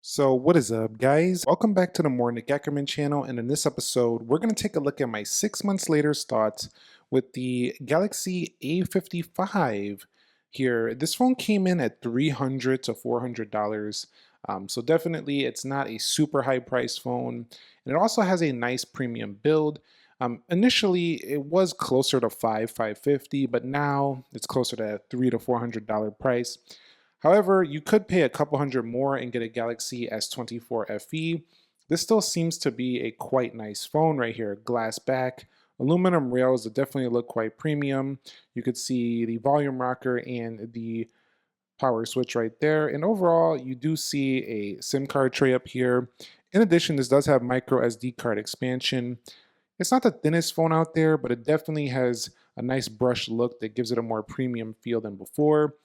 So what is up, guys? Welcome back to the More Nick Ackerman channel, and in this episode we're going to take a look at my 6 months later thoughts with the Galaxy A55 here. This phone came in at $300 to $400, so definitely it's not a super high price phone, and it also has a nice premium build. Initially it was closer to 550, but now it's closer to a $300 to $400 price. However, you could pay a couple hundred more and get a Galaxy S24 FE. This still seems to be a quite nice phone right here. Glass back, aluminum rails that definitely look quite premium. You could see the volume rocker and the power switch right there. And overall, you do see a SIM card tray up here. In addition, this does have micro SD card expansion. It's not the thinnest phone out there, but it definitely has a nice brushed look that gives it a more premium feel than before.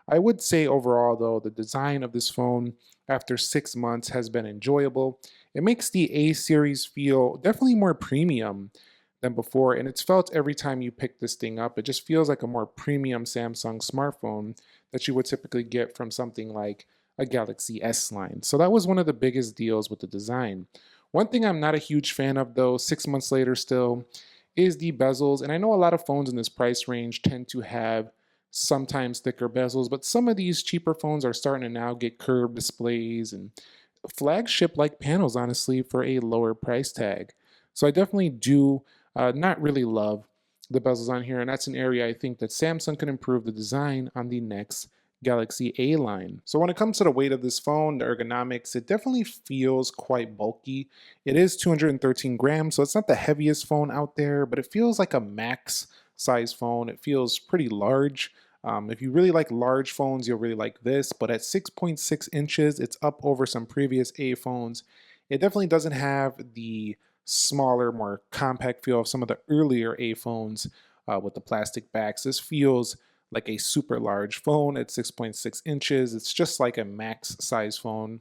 I would say overall, though, the design of this phone after 6 months has been enjoyable. It makes the A series feel definitely more premium than before, and it's felt every time you pick this thing up. It just feels like a more premium Samsung smartphone that you would typically get from something like a Galaxy S line. So that was one of the biggest deals with the design. One thing I'm not a huge fan of, though, 6 months later still, is the bezels. And I know a lot of phones in this price range tend to have sometimes thicker bezels, but some of these cheaper phones are starting to now get curved displays and flagship like panels, honestly, for a lower price tag. So I definitely do not really love the bezels on here, and that's an area I think that Samsung can improve the design on the next Galaxy A line. So when it comes to the weight of this phone, the ergonomics, it definitely feels quite bulky. It is 213 grams, so it's not the heaviest phone out there, but it feels like a max size phone. It feels pretty large. If you really like large phones, you'll really like this, but at 6.6 inches, it's up over some previous A phones. It definitely doesn't have the smaller, more compact feel of some of the earlier A phones with the plastic backs. This feels like a super large phone at 6.6 inches. It's just like a max size phone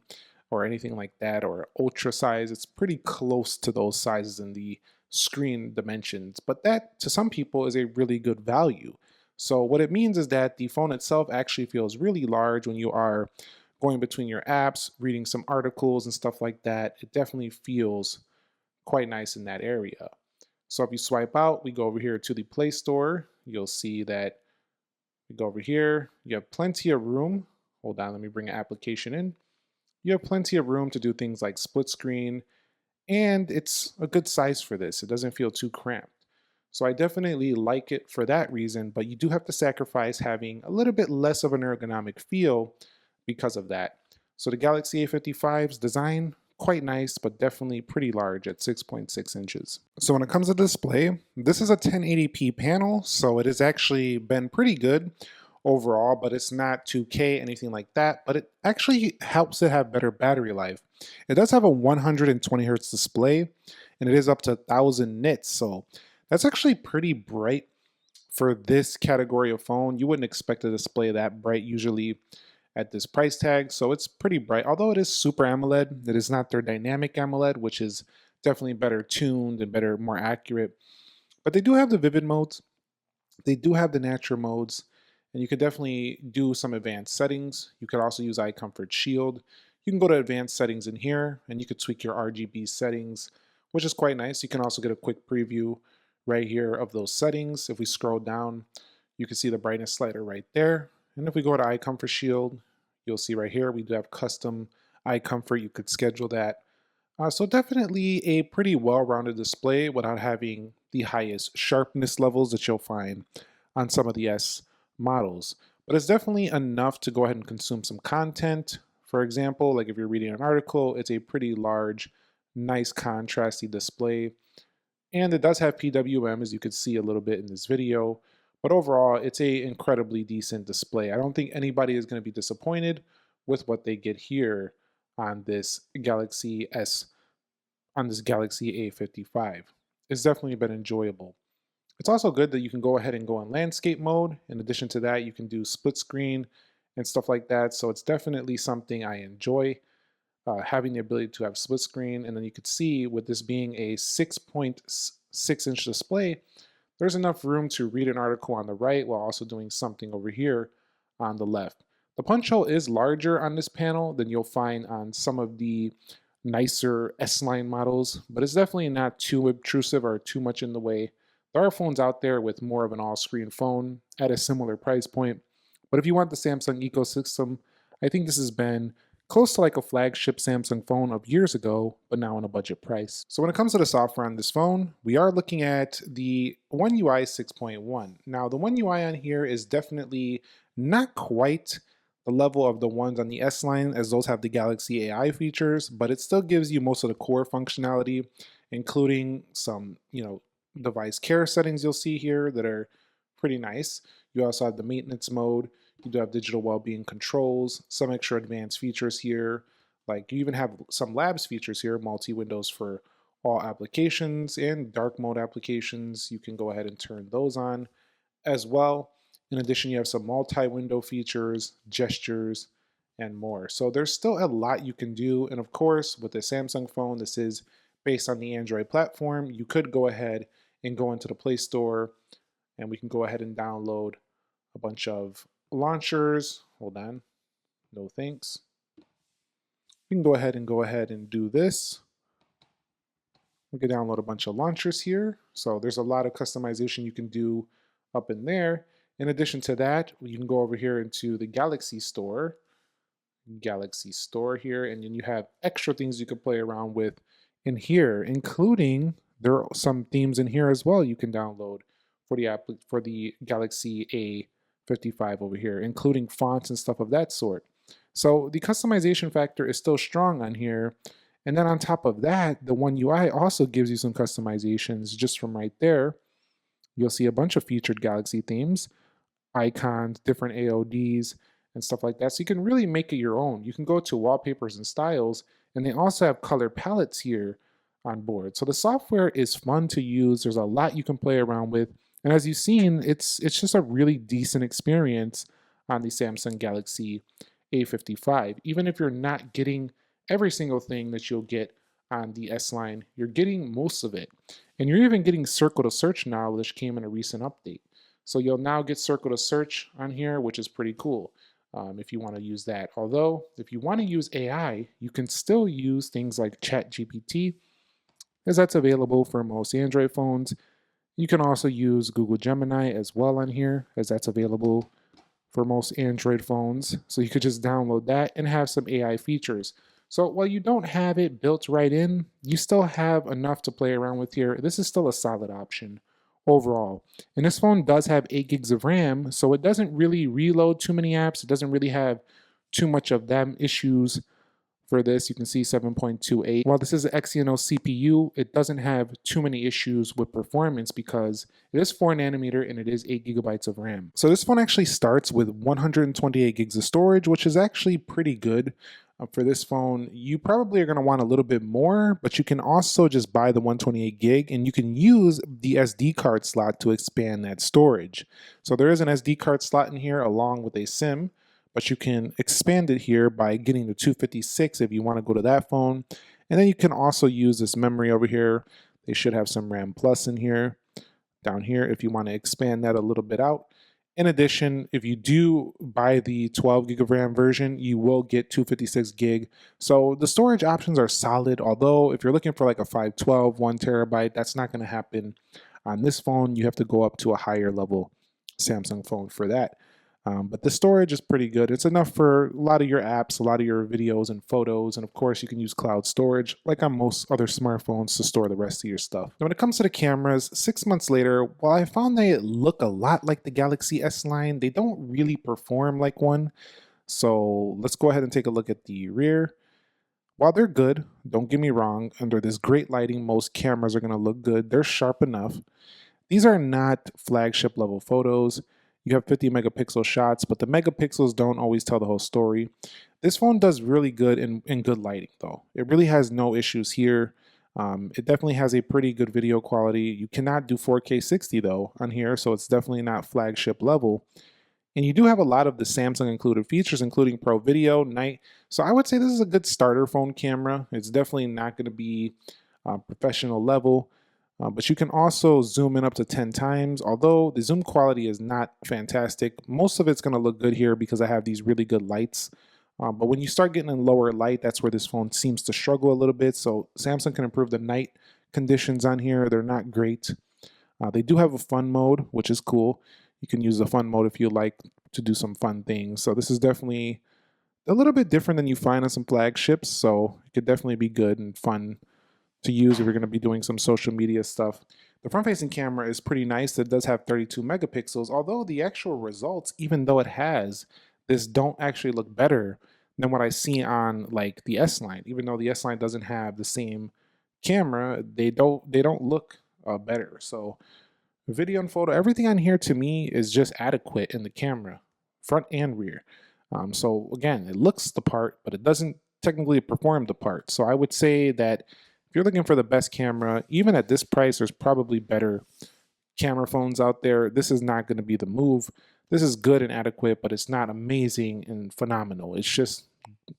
or anything like that, or ultra size. It's pretty close to those sizes in the screen dimensions, but that to some people is a really good value. So what it means is that the phone itself actually feels really large when you are going between your apps, reading some articles and stuff like that. It definitely feels quite nice in that area. So if you swipe out, we go over here to the Play Store. You'll see that we go over here. You have plenty of room. Hold on, let me bring an application in. You have plenty of room to do things like split screen, and it's a good size for this. It doesn't feel too cramped. So I definitely like it for that reason, but you do have to sacrifice having a little bit less of an ergonomic feel because of that. So the Galaxy A55's design, quite nice, but definitely pretty large at 6.6 inches. So when it comes to display, this is a 1080p panel, so it has actually been pretty good overall, but it's not 2K, anything like that, but it actually helps it have better battery life. It does have a 120 hertz display, and it is up to 1000 nits, so that's actually pretty bright for this category of phone. You wouldn't expect a display that bright usually at this price tag, so it's pretty bright. Although it is Super AMOLED, it is not their dynamic AMOLED, which is definitely better tuned and better, more accurate. But they do have the vivid modes, they do have the natural modes, and you can definitely do some advanced settings. You could also use Eye Comfort Shield. You can go to advanced settings in here, and you could tweak your RGB settings, which is quite nice. You can also get a quick preview right here of those settings. If we scroll down, you can see the brightness slider right there. And if we go to Eye Comfort Shield, you'll see right here we do have custom eye comfort. You could schedule that. So definitely a pretty well-rounded display without having the highest sharpness levels that you'll find on some of the S models. But it's definitely enough to go ahead and consume some content. For example, like if you're reading an article, it's a pretty large, nice contrasty display. And it does have PWM, as you could see a little bit in this video. But overall, it's a incredibly decent display. I don't think anybody is going to be disappointed with what they get here on this Galaxy S, on this Galaxy A55. It's definitely been enjoyable. It's also good that you can go ahead and go in landscape mode. In addition to that, you can do split screen and stuff like that. So it's definitely something I enjoy, having the ability to have split screen. And then you could see with this being a 6.6 inch display, there's enough room to read an article on the right while also doing something over here on the left. The punch hole is larger on this panel than you'll find on some of the nicer S-line models, but it's definitely not too obtrusive or too much in the way. There are phones out there with more of an all-screen phone at a similar price point, but if you want the Samsung ecosystem, I think this has been close to like a flagship Samsung phone of years ago, but now in a budget price. So when it comes to the software on this phone, we are looking at the One UI 6.1. Now the One UI on here is definitely not quite the level of the ones on the S line, as those have the Galaxy AI features, but it still gives you most of the core functionality, including some, device care settings you'll see here that are pretty nice. You also have the maintenance mode. You do have digital well-being controls, some extra advanced features here. Like you even have some labs features here, multi-windows for all applications and dark mode applications. You can go ahead and turn those on as well. In addition, you have some multi-window features, gestures, and more. So there's still a lot you can do. And of course, with the Samsung phone, this is based on the Android platform. You could go ahead and go into the Play Store and we can go ahead and download a bunch of launchers. Hold on. No thanks. We can go ahead and do this. We can download a bunch of launchers here. So there's a lot of customization you can do up in there. In addition to that, you can go over here into the Galaxy Store here, and then you have extra things you can play around with in here, including there are some themes in here as well you can download for the Galaxy A55 over here, including fonts and stuff of that sort. So the customization factor is still strong on here. And then on top of that, the One UI also gives you some customizations just from right there. You'll see a bunch of featured Galaxy themes, icons, different AODs, and stuff like that. So you can really make it your own. You can go to wallpapers and styles, and they also have color palettes here on board. So the software is fun to use. There's a lot you can play around with. And as you've seen, it's just a really decent experience on the Samsung Galaxy A55. Even if you're not getting every single thing that you'll get on the S line, you're getting most of it. And you're even getting Circle to Search now, which came in a recent update. So you'll now get Circle to Search on here, which is pretty cool if you want to use that. Although, if you want to use AI, you can still use things like ChatGPT, as that's available for most Android phones. You can also use Google Gemini as well on here, as that's available for most Android phones. So you could just download that and have some AI features. So while you don't have it built right in, you still have enough to play around with here. This is still a solid option overall. And this phone does have 8 gigs of RAM, so it doesn't really reload too many apps. It doesn't really have too much of them issues. For this, you can see 7.28. While this is an Exynos CPU, it doesn't have too many issues with performance because it is 4 nanometer and it is 8 gigabytes of RAM. So this phone actually starts with 128 gigs of storage, which is actually pretty good. For this phone, you probably are going to want a little bit more, but you can also just buy the 128 gig and you can use the SD card slot to expand that storage. So there is an SD card slot in here along with a SIM, but you can expand it here by getting the 256 if you want to go to that phone. And then you can also use this memory over here. They should have some RAM Plus in here, down here, if you want to expand that a little bit out. In addition, if you do buy the 12 gig of RAM version, you will get 256 gig. So the storage options are solid, although if you're looking for like a 512, 1 terabyte, that's not going to happen on this phone. You have to go up to a higher level Samsung phone for that. But the storage is pretty good. It's enough for a lot of your apps, a lot of your videos and photos, and of course you can use cloud storage like on most other smartphones to store the rest of your stuff. Now when it comes to the cameras, 6 months later, while I found they look a lot like the Galaxy S line, they don't really perform like one. So let's go ahead and take a look at the rear. While they're good, don't get me wrong, under this great lighting, most cameras are going to look good. They're sharp enough. These are not flagship level photos. You have 50 megapixel shots, but the megapixels don't always tell the whole story. This phone does really good in good lighting, though. It really has no issues here. It definitely has a pretty good video quality. You cannot do 4K 60, though, on here, so it's definitely not flagship level. And you do have a lot of the Samsung included features, including Pro Video, Night. So I would say this is a good starter phone camera. It's definitely not going to be professional level. But you can also zoom in up to 10 times. Although the zoom quality is not fantastic, most of it's going to look good here because I have these really good lights. But when you start getting in lower light, that's where this phone seems to struggle a little bit. So Samsung can improve the night conditions on here. They're not great. They do have a fun mode, which is cool. You can use the fun mode if you like to do some fun things. So this is definitely a little bit different than you find on some flagships. So it could definitely be good and fun to use if you're going to be doing some social media stuff. The front-facing camera is pretty nice. It does have 32 megapixels, although the actual results, even though it has this, don't actually look better than what I see on like the S line. Even though the S line doesn't have the same camera, they don't look better. So video and photo, everything on here to me is just adequate in the camera, front and rear. So again, it looks the part, but it doesn't technically perform the part. So I would say that if you're looking for the best camera, even at this price, there's probably better camera phones out there. This is not going to be the move. This is good and adequate, but it's not amazing and phenomenal. It's just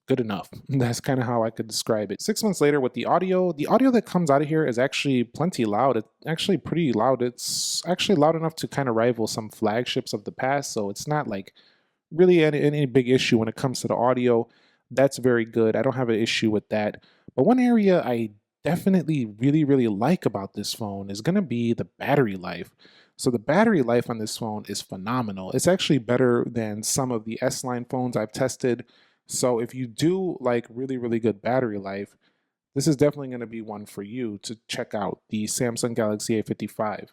good enough. That's kind of how I could describe it. 6 months later with the audio that comes out of here is actually plenty loud. It's actually pretty loud. It's actually loud enough to kind of rival some flagships of the past. So it's not like really any big issue when it comes to the audio. That's very good. I don't have an issue with that. But one area I definitely really like about this phone is going to be the battery life. So the battery life on this phone is phenomenal. It's actually better than some of the S-line phones I've tested. So if you do like really good battery life, this is definitely going to be one for you to check out, the Samsung Galaxy A55.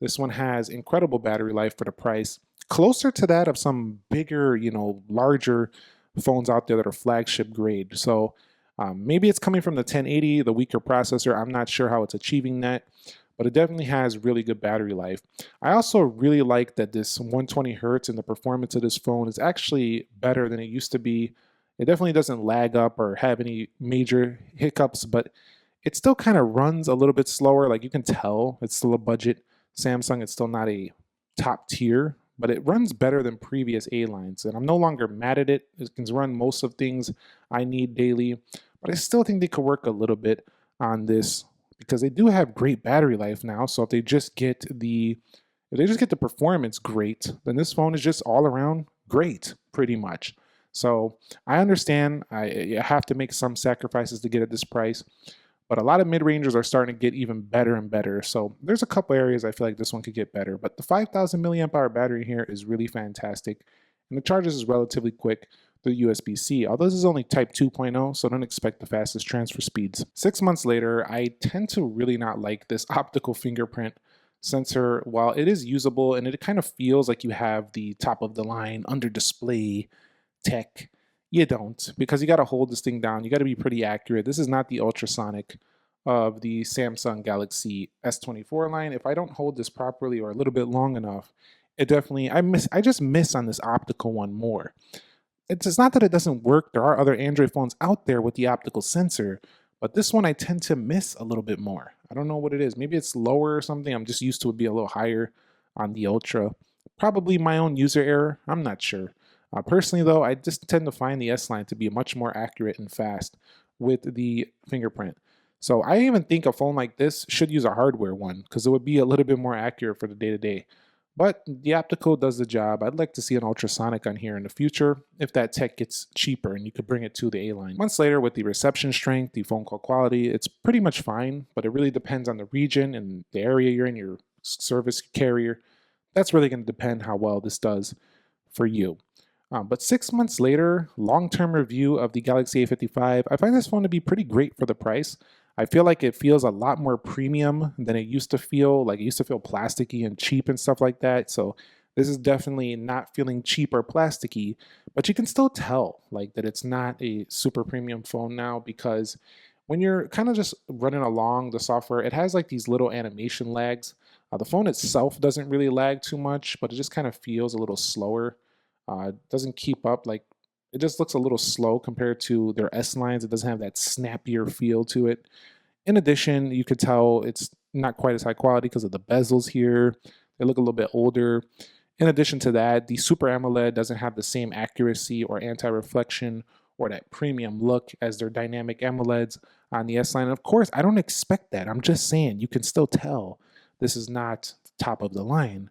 This one has incredible battery life for the price, closer to that of some bigger, larger phones out there that are flagship grade. So maybe it's coming from the 1080, the weaker processor. I'm not sure how it's achieving that, but it definitely has really good battery life. I also really like that this 120 hertz and the performance of this phone is actually better than it used to be. It definitely doesn't lag up or have any major hiccups, but it still kind of runs a little bit slower. Like you can tell it's still a budget Samsung. It's still not a top tier, but it runs better than previous A lines. And I'm no longer mad at it. It can run most of things I need daily, but I still think they could work a little bit on this because they do have great battery life now. So if they just get the performance great, then this phone is just all around great, pretty much. So I understand I have to make some sacrifices to get at this price, but a lot of mid-rangers are starting to get even better and better. So there's a couple areas I feel like this one could get better, but the 5,000 milliamp hour battery here is really fantastic, and the charges is relatively quick through USB-C, although this is only Type 2.0, so don't expect the fastest transfer speeds. 6 months later, I tend to really not like this optical fingerprint sensor. While it is usable and it kind of feels like you have the top of the line under display tech, you don't, because you got to hold this thing down. You got to be pretty accurate. This is not the ultrasonic of the Samsung Galaxy S24 line. If I don't hold this properly or a little bit long enough, it definitely, I just miss on this optical one more. It's not that it doesn't work. There are other Android phones out there with the optical sensor, but this one I tend to miss a little bit more. I don't know what it is. Maybe it's lower or something. I'm just used to it be a little higher on the Ultra. Probably my own user error. I'm not sure. Personally, though, I just tend to find the S line to be much more accurate and fast with the fingerprint. So I even think a phone like this should use a hardware one because it would be a little bit more accurate for the day-to-day. But the optical does the job. I'd like to see an ultrasonic on here in the future if that tech gets cheaper and you could bring it to the A line. Months later, with the reception strength, the phone call quality, it's pretty much fine, but it really depends on the region and the area you're in, your service carrier. That's really going to depend how well this does for you. But 6 months later, long-term review of the Galaxy A55, I find this phone to be pretty great for the price. I feel like it feels a lot more premium than it used to feel. Like it used to feel plasticky and cheap and stuff like that. So this is definitely not feeling cheap or plasticky, but you can still tell like that it's not a super premium phone now because when you're kind of just running along the software, it has like these little animation lags. The phone itself doesn't really lag too much, but it just kind of feels a little slower. It doesn't keep up, like it just looks a little slow compared to their S lines. It doesn't have that snappier feel to it. In addition, you could tell it's not quite as high quality because of the bezels here. They look a little bit older. In addition to that, the Super AMOLED doesn't have the same accuracy or anti-reflection or that premium look as their dynamic AMOLEDs on the S line. Of course, I don't expect that. I'm just saying you can still tell this is not top of the line.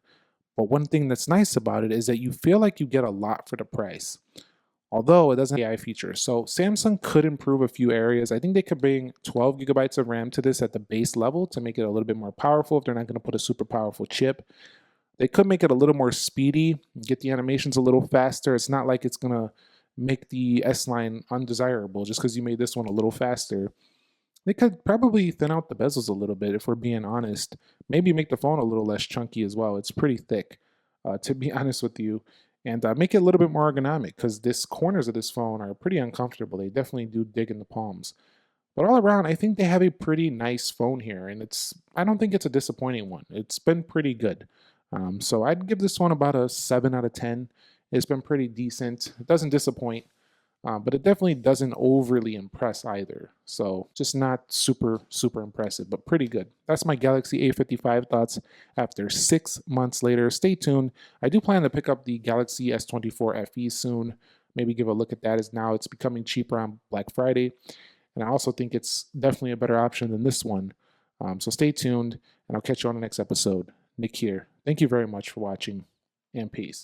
But one thing that's nice about it is that you feel like you get a lot for the price, although it doesn't have AI features. So Samsung could improve a few areas. I think they could bring 12 gigabytes of RAM to this at the base level to make it a little bit more powerful if they're not going to put a super powerful chip. They could make it a little more speedy, get the animations a little faster. It's not like it's going to make the S line undesirable just because you made this one a little faster. They could probably thin out the bezels a little bit if we're being honest. Maybe make the phone a little less chunky as well. It's pretty thick, to be honest with you. And make it a little bit more ergonomic because this corners of this phone are pretty uncomfortable. They definitely do dig in the palms. But all around, I think they have a pretty nice phone here, and I don't think it's a disappointing one. It's been pretty good. So I'd give this one about a 7 out of 10. It's been pretty decent. It doesn't disappoint. But it definitely doesn't overly impress either. So just not super, super impressive, but pretty good. That's my Galaxy A55 thoughts after 6 months later. Stay tuned. I do plan to pick up the Galaxy S24 FE soon. Maybe give a look at that as now it's becoming cheaper on Black Friday. And I also think it's definitely a better option than this one. So stay tuned, and I'll catch you on the next episode. Nick here. Thank you very much for watching, and peace.